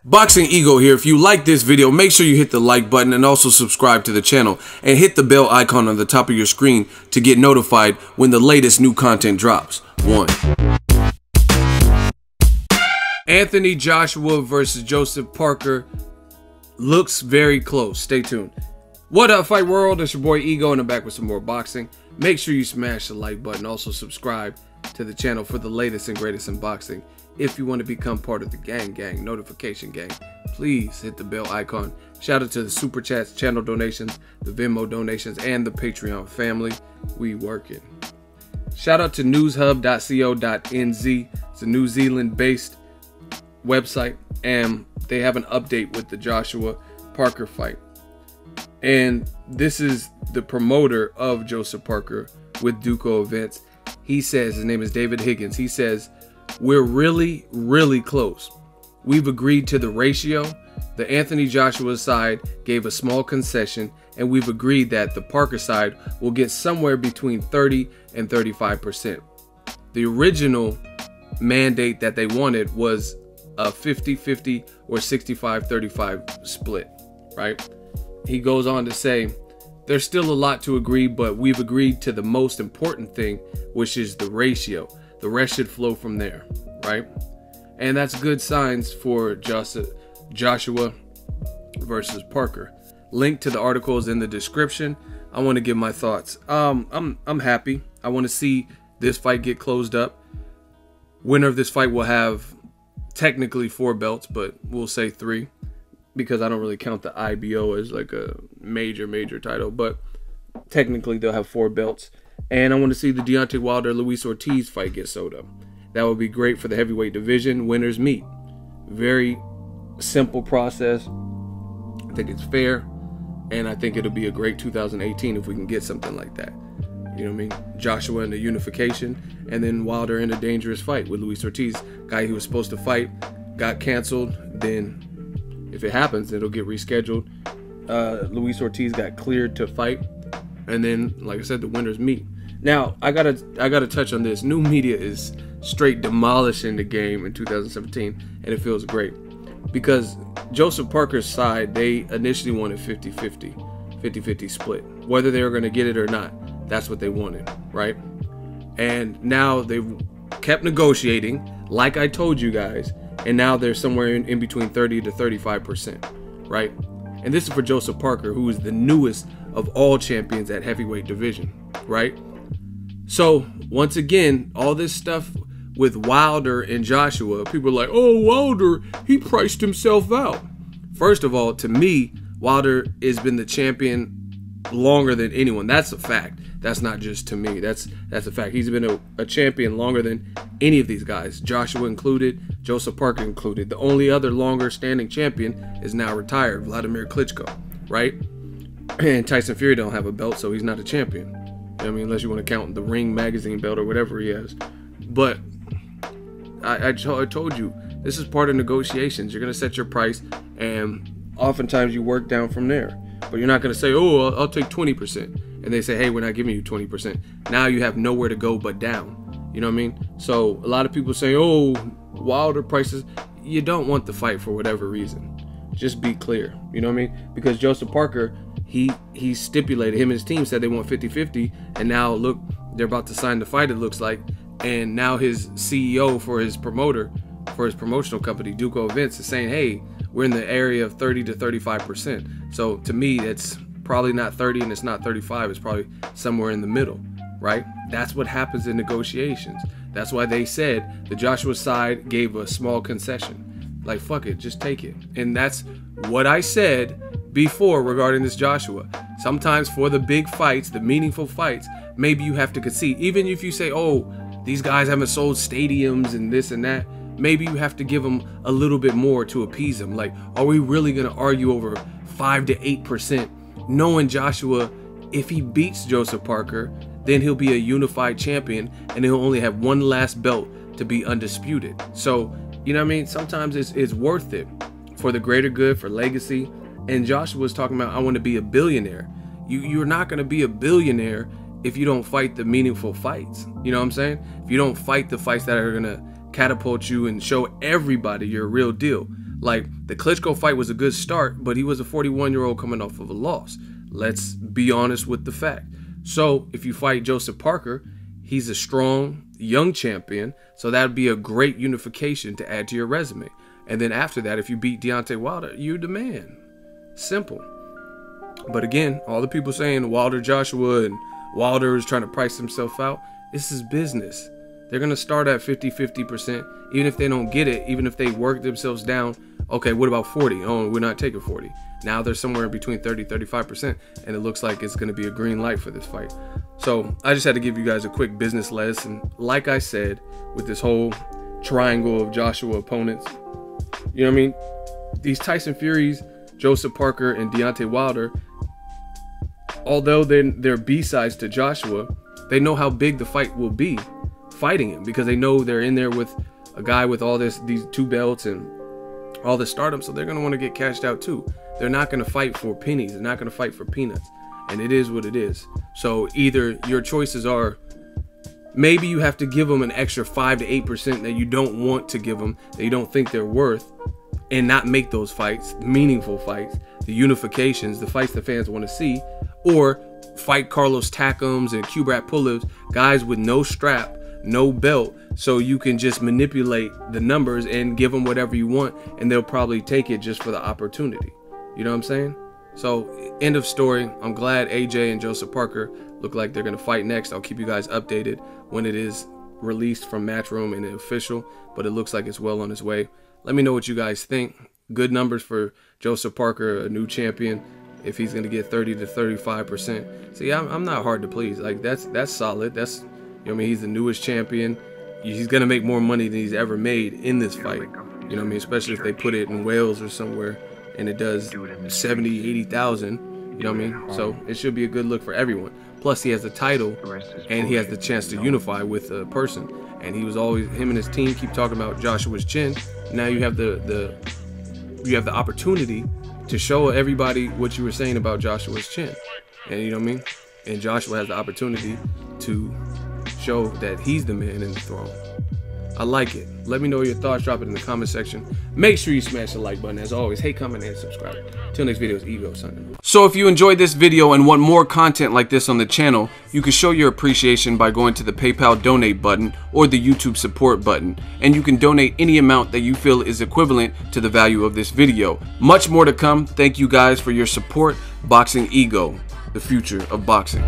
Boxing Ego here. If you like this video, make sure you hit the like button and also subscribe to the channel and hit the bell icon on the top of your screen to get notified when the latest new content drops. 1. Anthony Joshua versus Joseph Parker looks very close. Stay tuned. What up, Fight World? It's your boy Ego, and I'm back with some more boxing. Make sure you smash the like button. Also subscribe to the channel for the latest and greatest in boxing. If you want to become part of the gang, notification gang, please hit the bell icon. Shout out to the super chats, channel donations, the Venmo donations, and the Patreon family. We working. Shout out to newshub.co.nz. It's a New Zealand based website, and they have an update with the Joshua Parker fight. And this is the promoter of Joseph Parker with Duco Events. He says, his name is David Higgins. He says, we're really, really close. We've agreed to the ratio. The Anthony Joshua side gave a small concession, and we've agreed that the Parker side will get somewhere between 30 and 35%. The original mandate that they wanted was a 50-50 or 65-35 split, right? He goes on to say, there's still a lot to agree, but we've agreed to the most important thing, which is the ratio. The rest should flow from there, right? And that's good signs for Joshua versus Parker. Link to the article is in the description. I want to give my thoughts. I'm happy. I want to see this fight get closed up. Winner of this fight will have technically 4 belts, but we'll say 3. Because I don't really count the IBO as like a major title, but technically they'll have 4 belts. And I want to see the Deontay Wilder-Luis Ortiz fight get sewed up. That would be great for the heavyweight division. Winners meet. Very simple process. I think it's fair, and I think it'll be a great 2018 if we can get something like that. You know what I mean? Joshua in the unification, and then Wilder in a dangerous fight with Luis Ortiz. Guy who was supposed to fight got canceled. Then if it happens, it'll get rescheduled. Luis Ortiz got cleared to fight, and then, like I said, the winners meet. Now, I gotta touch on this. New media is straight demolishing the game in 2017, and it feels great because Joseph Parker's side, they initially wanted 50-50 split. Whether they were going to get it or not, that's what they wanted, right? And now they've kept negotiating, like I told you guys. And now they're somewhere in between 30 to 35%, right? And this is for Joseph Parker, who is the newest of all champions at heavyweight division, right? So, once again, all this stuff with Wilder and Joshua, people are like, oh, Wilder, he priced himself out. First of all, to me, Wilder has been the champion longer than anyone. That's a fact. That's not just to me. That's a fact. He's been a champion longer than any of these guys, Joshua included, Joseph Parker included. The only other longer standing champion is now retired, Vladimir Klitschko, right? And Tyson Fury don't have a belt, so he's not a champion. I mean, unless you want to count the Ring magazine belt or whatever he has. But I told you, this is part of negotiations. You're going to set your price, and oftentimes you work down from there. But you're not going to say, oh, I'll take 20%. And they say, hey, we're not giving you 20%. Now you have nowhere to go but down. You know what I mean? So a lot of people say, oh, Wilder prices. You don't want the fight for whatever reason. Just be clear. You know what I mean? Because Joseph Parker, he stipulated, him and his team said they want 50-50. And now, look, they're about to sign the fight, it looks like. And now his CEO for his promoter, for his promotional company, Duco Events, is saying, hey, we're in the area of 30 to 35%. So to me, it's probably not 30 and it's not 35. It's probably somewhere in the middle, right? That's what happens in negotiations. That's why they said the Joshua side gave a small concession. Like, fuck it, just take it. And that's what I said before regarding this Joshua. Sometimes for the big fights, the meaningful fights, maybe you have to concede. Even if you say, oh, these guys haven't sold stadiums and this and that, maybe you have to give them a little bit more to appease them. Like, are we really going to argue over 5 to 8%, knowing Joshua, if he beats Joseph Parker, then he'll be a unified champion and he'll only have one last belt to be undisputed. So, you know what I mean? Sometimes it's worth it for the greater good, for legacy. And Joshua's talking about, I want to be a billionaire. You're not going to be a billionaire if you don't fight the meaningful fights. You know what I'm saying? If you don't fight the fights that are going to catapult you and show everybody you're a real deal. Like, the Klitschko fight was a good start, but he was a 41-year-old coming off of a loss. Let's be honest with the fact. So if you fight Joseph Parker, he's a strong, young champion, so that would be a great unification to add to your resume. And then after that, if you beat Deontay Wilder, you're the man. Simple. But again, all the people saying Wilder Joshua and Wilder is trying to price himself out, this is business. They're going to start at 50%, even if they don't get it, even if they work themselves down. Okay, what about 40? Oh, we're not taking 40. Now they're somewhere between 30-35%, and it looks like it's going to be a green light for this fight. So I just had to give you guys a quick business lesson. Like I said, with this whole triangle of Joshua opponents, you know what I mean? These Tyson Furies, Joseph Parker, and Deontay Wilder, although they're B-sides to Joshua, they know how big the fight will be fighting him, because they know they're in there with a guy with all these 2 belts and all this stardom, so they're going to want to get cashed out too. They're not going to fight for pennies. They're not going to fight for peanuts. And it is what it is. So either your choices are, maybe you have to give them an extra 5 to 8% that you don't want to give them, that you don't think they're worth, and not make those fights, meaningful fights, the unifications, the fights the fans want to see, or fight Carlos Takams and Kubrat Pulevs, guys with no strap, no belt, so you can just manipulate the numbers and give them whatever you want, and they'll probably take it just for the opportunity. You know what I'm saying? So, end of story. I'm glad AJ and Joseph Parker look like they're going to fight next. I'll keep you guys updated when it is released from Matchroom and official, but it looks like it's well on its way. Let me know what you guys think. Good numbers for Joseph Parker, a new champion, if he's going to get 30 to 35%. See, I'm not hard to please. Like, that's solid. That's, you know what I mean? He's the newest champion. He's going to make more money than he's ever made in this fight. You know what I mean? Especially if they put it in Wales or somewhere and it does 70, 80,000. You know what I mean? So it should be a good look for everyone. Plus, he has the title and he has the chance to unify with a person. And he was always, him and his team keep talking about Joshua's chin. Now you have the opportunity to show everybody what you were saying about Joshua's chin. And you know what I mean? And Joshua has the opportunity to show that he's the man in the throne. I like it. Let me know your thoughts. Drop it in the comment section. Make sure you smash the like button. As always, hate, comment, and subscribe. Till next video, it's Ego signing off. So if you enjoyed this video and want more content like this on the channel, you can show your appreciation by going to the PayPal donate button or the YouTube support button. And you can donate any amount that you feel is equivalent to the value of this video. Much more to come. Thank you guys for your support. Boxing Ego, the future of boxing.